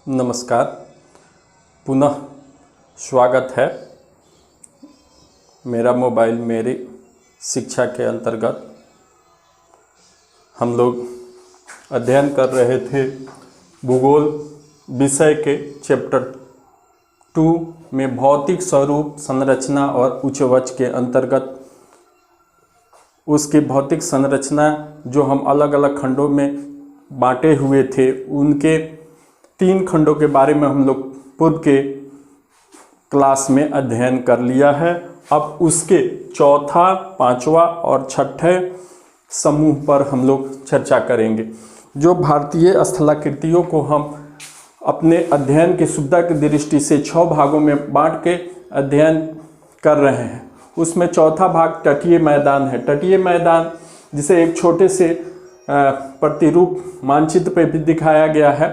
नमस्कार, पुनः स्वागत है मेरा मोबाइल मेरी शिक्षा के अंतर्गत। हम लोग अध्ययन कर रहे थे भूगोल विषय के चैप्टर 2 में भौतिक स्वरूप, संरचना और उच्चवच के अंतर्गत उसकी भौतिक संरचना जो हम अलग अलग खंडों में बांटे हुए थे, उनके 3 खंडों के बारे में हम लोग पूर्व के क्लास में अध्ययन कर लिया है। अब उसके चौथा, पांचवा और छठे समूह पर हम लोग चर्चा करेंगे। जो भारतीय स्थलाकृतियों को हम अपने अध्ययन की सुविधा की दृष्टि से 6 भागों में बांट के अध्ययन कर रहे हैं, उसमें चौथा भाग तटीय मैदान है। तटीय मैदान जिसे एक छोटे से प्रतिरूप मानचित्र पे भी दिखाया गया है।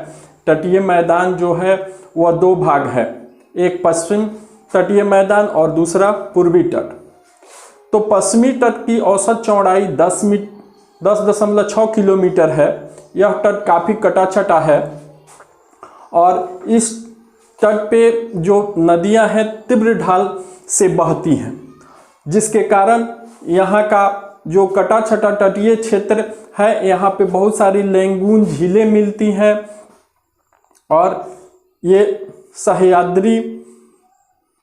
तटीय मैदान जो है वह 2 भाग है, एक पश्चिम तटीय मैदान और दूसरा पूर्वी तट। तो पश्चिमी तट की औसत चौड़ाई 10.6 किलोमीटर है। यह तट काफ़ी कटाछटा है और इस तट पे जो नदियां हैं तीव्र ढाल से बहती हैं, जिसके कारण यहाँ का जो कटाछटा तटीय क्षेत्र है, यहाँ पे बहुत सारी लैंगून झीलें मिलती हैं और ये सह्याद्री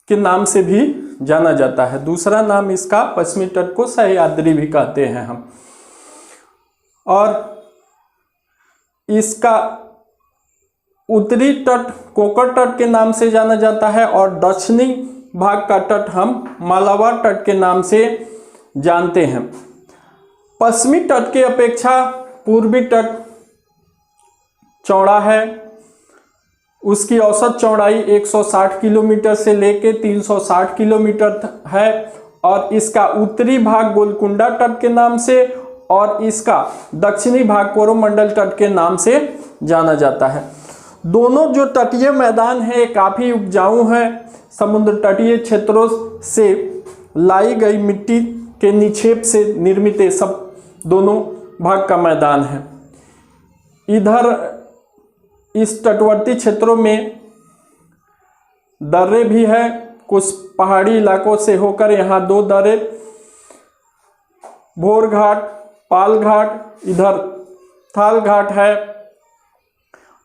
के नाम से भी जाना जाता है। दूसरा नाम इसका पश्चिमी तट को सह्याद्री भी कहते हैं हम। और इसका उत्तरी तट कोकर तट के नाम से जाना जाता है और दक्षिणी भाग का तट हम मालाबार तट के नाम से जानते हैं। पश्चिमी तट के अपेक्षा पूर्वी तट चौड़ा है। उसकी औसत चौड़ाई 160 किलोमीटर से लेके 360 किलोमीटर है और इसका उत्तरी भाग गोलकुंडा तट के नाम से और इसका दक्षिणी भाग कोरोमंडल तट के नाम से जाना जाता है। दोनों जो तटीय मैदान है काफ़ी उपजाऊ हैं। समुद्र तटीय क्षेत्रों से लाई गई मिट्टी के निक्षेप से निर्मित सब दोनों भाग का मैदान है। इधर इस तटवर्ती क्षेत्रों में दर्रे भी है। कुछ पहाड़ी इलाकों से होकर यहाँ 2 दर्रे, भोर घाट, पाल घाट, इधर थाल घाट है।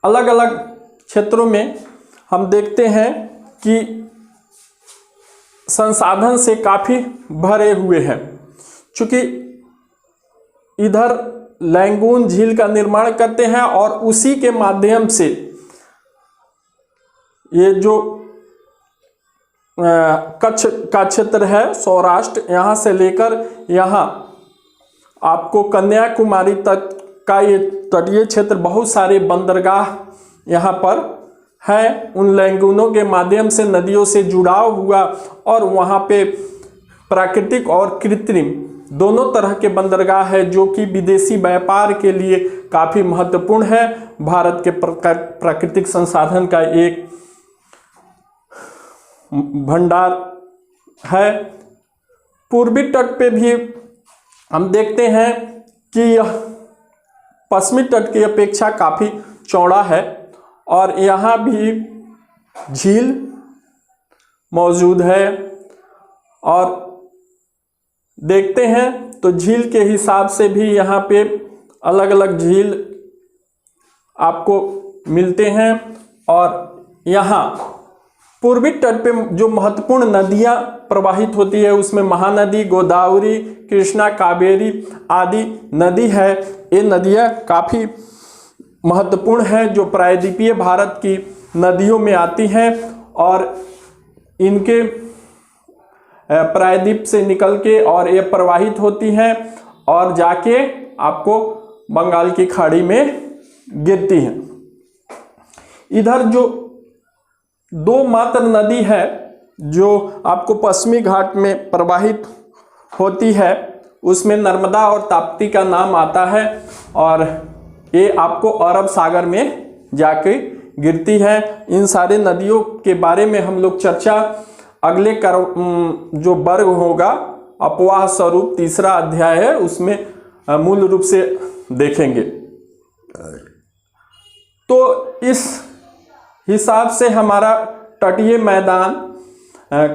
अलग अलग क्षेत्रों में हम देखते हैं कि संसाधन से काफ़ी भरे हुए हैं। चूँकि इधर लैंगून झील का निर्माण करते हैं और उसी के माध्यम से ये जो कच्छ का क्षेत्र है, सौराष्ट्र, यहाँ से लेकर यहाँ आपको कन्याकुमारी तक का ये तटीय क्षेत्र, बहुत सारे बंदरगाह यहाँ पर हैं। उन लैंगूनों के माध्यम से नदियों से जुड़ाव हुआ और वहाँ पे प्राकृतिक और कृत्रिम दोनों तरह के बंदरगाह है, जो कि विदेशी व्यापार के लिए काफ़ी महत्वपूर्ण है। भारत के प्राकृतिक संसाधन का एक भंडार है। पूर्वी तट पे भी हम देखते हैं कि यह पश्चिमी तट की अपेक्षा काफ़ी चौड़ा है और यहाँ भी झील मौजूद है। और देखते हैं तो झील के हिसाब से भी यहाँ पे अलग अलग झील आपको मिलते हैं। और यहाँ पूर्वी तट पे जो महत्वपूर्ण नदियाँ प्रवाहित होती है, उसमें महानदी, गोदावरी, कृष्णा, कावेरी आदि नदी है। ये नदियाँ काफ़ी महत्वपूर्ण हैं, जो प्रायद्वीपीय भारत की नदियों में आती हैं और इनके प्रायद्वीप से निकल के और ये प्रवाहित होती हैं और जाके आपको बंगाल की खाड़ी में गिरती हैं। इधर जो 2 मात्र नदी है जो आपको पश्चिमी घाट में प्रवाहित होती है, उसमें नर्मदा और ताप्ती का नाम आता है और ये आपको अरब सागर में जाके गिरती है। इन सारे नदियों के बारे में हम लोग चर्चा अगले जो वर्ग होगा, अपवाह स्वरूप, तीसरा अध्याय है, उसमें मूल रूप से देखेंगे। तो इस हिसाब से हमारा तटीय मैदान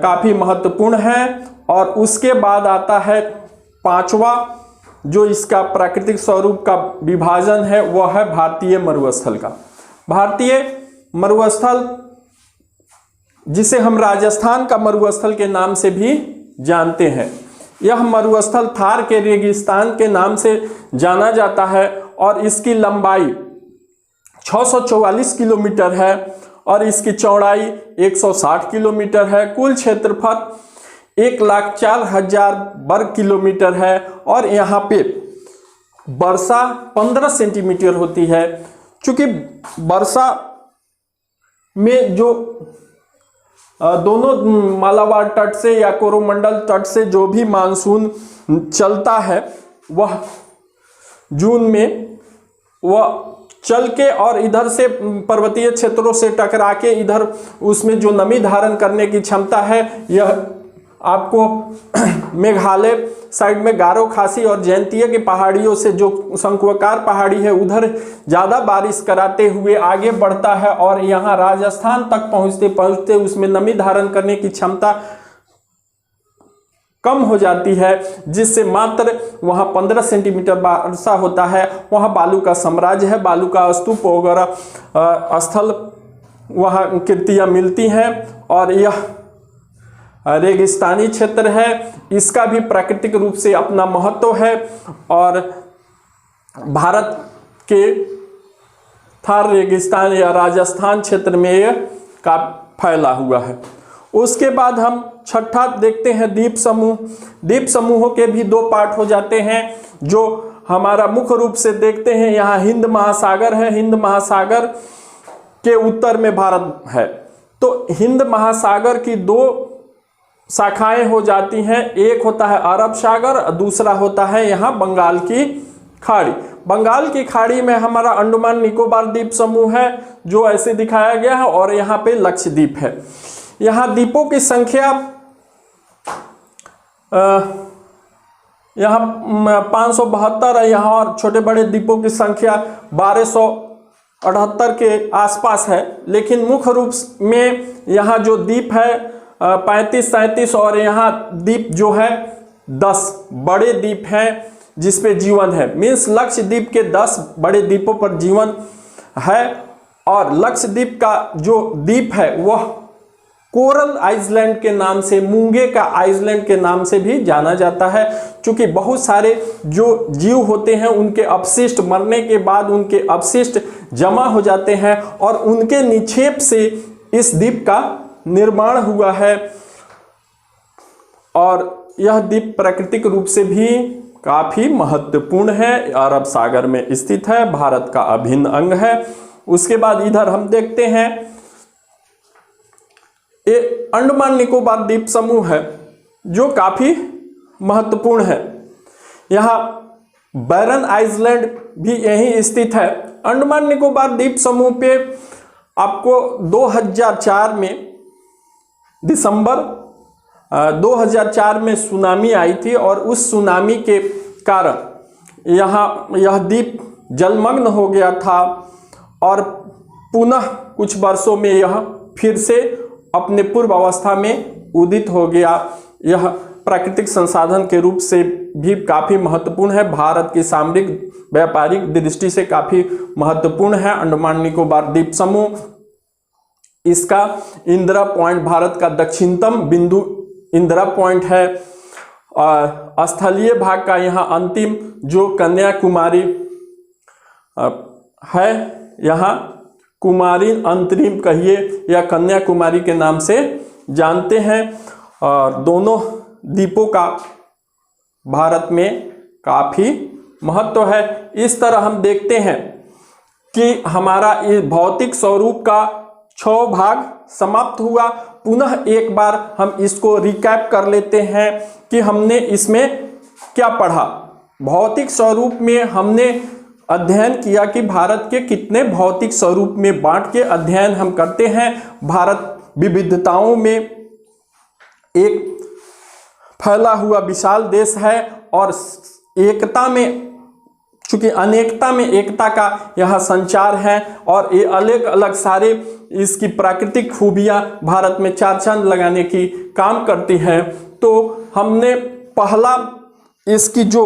काफ़ी महत्वपूर्ण है। और उसके बाद आता है पांचवा जो इसका प्राकृतिक स्वरूप का विभाजन है, वह है भारतीय मरुस्थल का। भारतीय मरुस्थल जिसे हम राजस्थान का मरुस्थल के नाम से भी जानते हैं, यह मरुस्थल थार के रेगिस्तान के नाम से जाना जाता है और इसकी लंबाई 644 किलोमीटर है और इसकी चौड़ाई 160 किलोमीटर है। कुल क्षेत्रफल 1,04,000 वर्ग किलोमीटर है और यहाँ पे वर्षा 15 सेंटीमीटर होती है। चूंकि वर्षा में जो दोनों मालाबार तट से या कोरोमंडल तट से जो भी मानसून चलता है वह जून में वह चल के और इधर से पर्वतीय क्षेत्रों से टकरा के इधर उसमें जो नमी धारण करने की क्षमता है, यह आपको मेघालय साइड में गारो खासी और जयंतीय की पहाड़ियों से जो शंक्वाकार पहाड़ी है उधर ज़्यादा बारिश कराते हुए आगे बढ़ता है और यहाँ राजस्थान तक पहुँचते पहुँचते उसमें नमी धारण करने की क्षमता कम हो जाती है, जिससे मात्र वहाँ 15 सेंटीमीटर वर्षा होता है। वहाँ बालू का साम्राज्य है, बालू का स्तूप वगैरह स्थल वहाँ कृतियाँ मिलती हैं और यह रेगिस्तानी क्षेत्र है। इसका भी प्राकृतिक रूप से अपना महत्व है और भारत के थार रेगिस्तान या राजस्थान क्षेत्र में यह का फैला हुआ है। उसके बाद हम छठा देखते हैं द्वीप समूह। द्वीप समूहों के भी दो पार्ट हो जाते हैं। जो हमारा मुख्य रूप से देखते हैं, यहाँ हिंद महासागर है, हिंद महासागर के उत्तर में भारत है। तो हिंद महासागर की दो शाखाएं हो जाती हैं, एक होता है अरब सागर, दूसरा होता है यहाँ बंगाल की खाड़ी। बंगाल की खाड़ी में हमारा अंडमान निकोबार द्वीप समूह है जो ऐसे दिखाया गया है और यहाँ पे लक्षद्वीप है। यहाँ द्वीपों की संख्या यहाँ 572 है यहाँ और छोटे बड़े द्वीपों की संख्या 1278 के आसपास है। लेकिन मुख्य रूप में यहाँ जो द्वीप है 35-37 और यहाँ द्वीप जो है 10 बड़े द्वीप हैं जिस पे जीवन है। मीन्स लक्षद्वीप के 10 बड़े द्वीपों पर जीवन है और लक्षद्वीप का जो द्वीप है वह कोरल आइसलैंड के नाम से, मूंगे का आइसलैंड के नाम से भी जाना जाता है। क्योंकि बहुत सारे जो जीव होते हैं उनके अपशिष्ट मरने के बाद उनके अपशिष्ट जमा हो जाते हैं और उनके निक्षेप से इस द्वीप का निर्माण हुआ है। और यह द्वीप प्राकृतिक रूप से भी काफी महत्वपूर्ण है, अरब सागर में स्थित है, भारत का अभिन्न अंग है। उसके बाद इधर हम देखते हैं ये अंडमान निकोबार द्वीप समूह है जो काफी महत्वपूर्ण है। यहाँ बैरन आइसलैंड भी यहीं स्थित है। अंडमान निकोबार द्वीप समूह पे आपको 2004 में दिसंबर 2004 में सुनामी आई थी और उस सुनामी के कारण यहाँ यह द्वीप जलमग्न हो गया था और पुनः कुछ वर्षों में यह फिर से अपने पूर्व अवस्था में उदित हो गया। यह प्राकृतिक संसाधन के रूप से भी काफ़ी महत्वपूर्ण है, भारत की सामरिक व्यापारिक दृष्टि से काफ़ी महत्वपूर्ण है अंडमान निकोबार द्वीप समूह। इसका इंदिरा पॉइंट भारत का दक्षिणतम बिंदु इंदिरा पॉइंट है। स्थलीय भाग का यहाँ अंतिम जो कन्याकुमारी है, यहाँ कुमारी अंतरिम कहिए या कन्याकुमारी के नाम से जानते हैं। और दोनों द्वीपों का भारत में काफ़ी महत्व है। इस तरह हम देखते हैं कि हमारा इस भौतिक स्वरूप का 6 भाग समाप्त हुआ। पुनः एक बार हम इसको रिकैप कर लेते हैं कि हमने इसमें क्या पढ़ा। भौतिक स्वरूप में हमने अध्ययन किया कि भारत के कितने भौतिक स्वरूप में बांट के अध्ययन हम करते हैं। भारत विविधताओं में एक फैला हुआ विशाल देश है और एकता में चूंकि अनेकता में एकता का यह संचार है और ये अलग अलग सारे इसकी प्राकृतिक खूबियां भारत में चार चांद लगाने की काम करती हैं। तो हमने पहला इसकी जो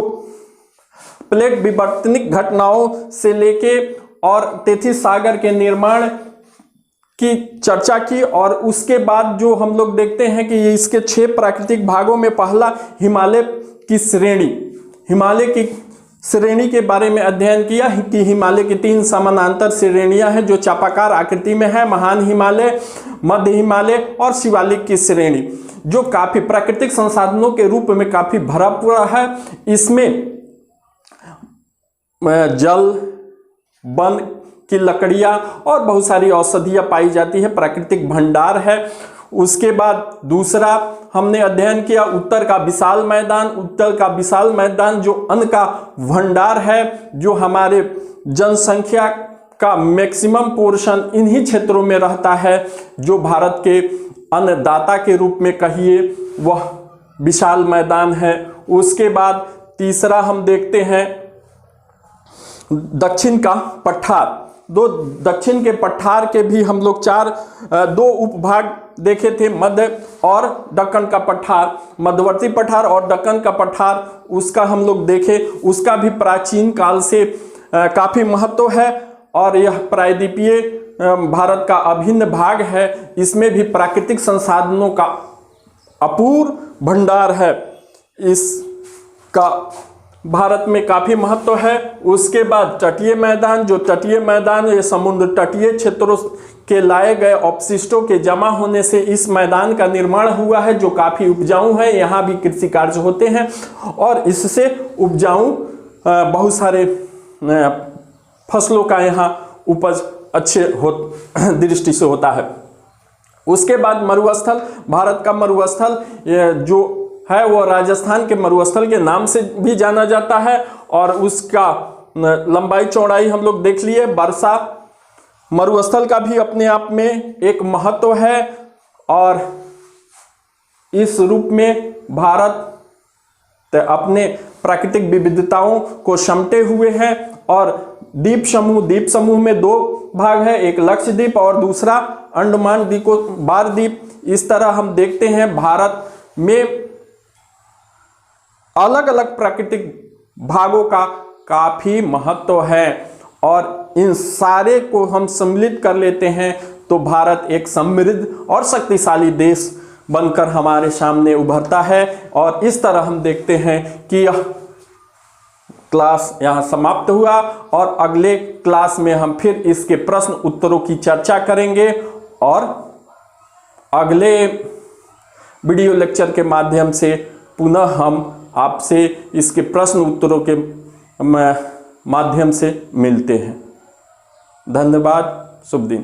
प्लेट विवर्तनिक घटनाओं से लेके और तेथिस सागर के निर्माण की चर्चा की, और उसके बाद जो हम लोग देखते हैं कि ये इसके 6 प्राकृतिक भागों में पहला हिमालय की श्रेणी के बारे में अध्ययन किया कि हिमालय की 3 समानांतर श्रेणियां हैं जो चापाकार आकृति में है, महान हिमालय, मध्य हिमालय और शिवालिक की श्रेणी, जो काफी प्राकृतिक संसाधनों के रूप में काफी भरा पूरा है। इसमें जल, वन की लकड़ियां और बहुत सारी औषधियां पाई जाती है, प्राकृतिक भंडार है। उसके बाद दूसरा हमने अध्ययन किया उत्तर का विशाल मैदान जो अन्न का भंडार है, जो हमारे जनसंख्या का मैक्सिमम पोर्शन इन्हीं क्षेत्रों में रहता है, जो भारत के अन्नदाता के रूप में कहिए वह विशाल मैदान है। उसके बाद तीसरा हम देखते हैं दक्षिण का पठार। दक्षिण के पठार के भी हम लोग 2 उपभाग देखे थे, मध्य और दक्कन का पठार, मध्यवर्ती पठार और दक्कन का पठार, उसका हम लोग देखे। उसका भी प्राचीन काल से काफी महत्व है और यह प्रायद्वीपीय भारत का अभिन्न भाग है। इसमें भी प्राकृतिक संसाधनों का अपूर्व भंडार है, इसका भारत में काफी महत्व है। उसके बाद तटीय मैदान, ये समुद्र तटीय क्षेत्रों के लाए गए अपशिष्टों के जमा होने से इस मैदान का निर्माण हुआ है, जो काफी उपजाऊ है। यहाँ भी कृषि कार्य होते हैं और इससे उपजाऊ बहुत सारे फसलों का यहाँ उपज अच्छे दृष्टि से होता है। उसके बाद मरुस्थल, भारत का मरुस्थल जो है वो राजस्थान के मरुस्थल के नाम से भी जाना जाता है और उसका लंबाई चौड़ाई हम लोग देख लिए। वर्षा मरुस्थल का भी अपने आप में एक महत्व है और इस रूप में भारत अपने प्राकृतिक विविधताओं को समेटे हुए है। और द्वीप समूह में 2 भाग है, एक लक्षद्वीप और दूसरा अंडमान निकोबार द्वीप। इस तरह हम देखते हैं भारत में अलग अलग प्राकृतिक भागों का काफी महत्व है और इन सारे को हम सम्मिलित कर लेते हैं तो भारत एक समृद्ध और शक्तिशाली देश बनकर हमारे सामने उभरता है। और इस तरह हम देखते हैं कि यह क्लास यहाँ समाप्त हुआ और अगले क्लास में हम फिर इसके प्रश्न उत्तरों की चर्चा करेंगे और अगले वीडियो लेक्चर के माध्यम से पुनः हम आपसे इसके प्रश्न उत्तरों के माध्यम से मिलते हैं। धन्यवाद, शुभ दिन।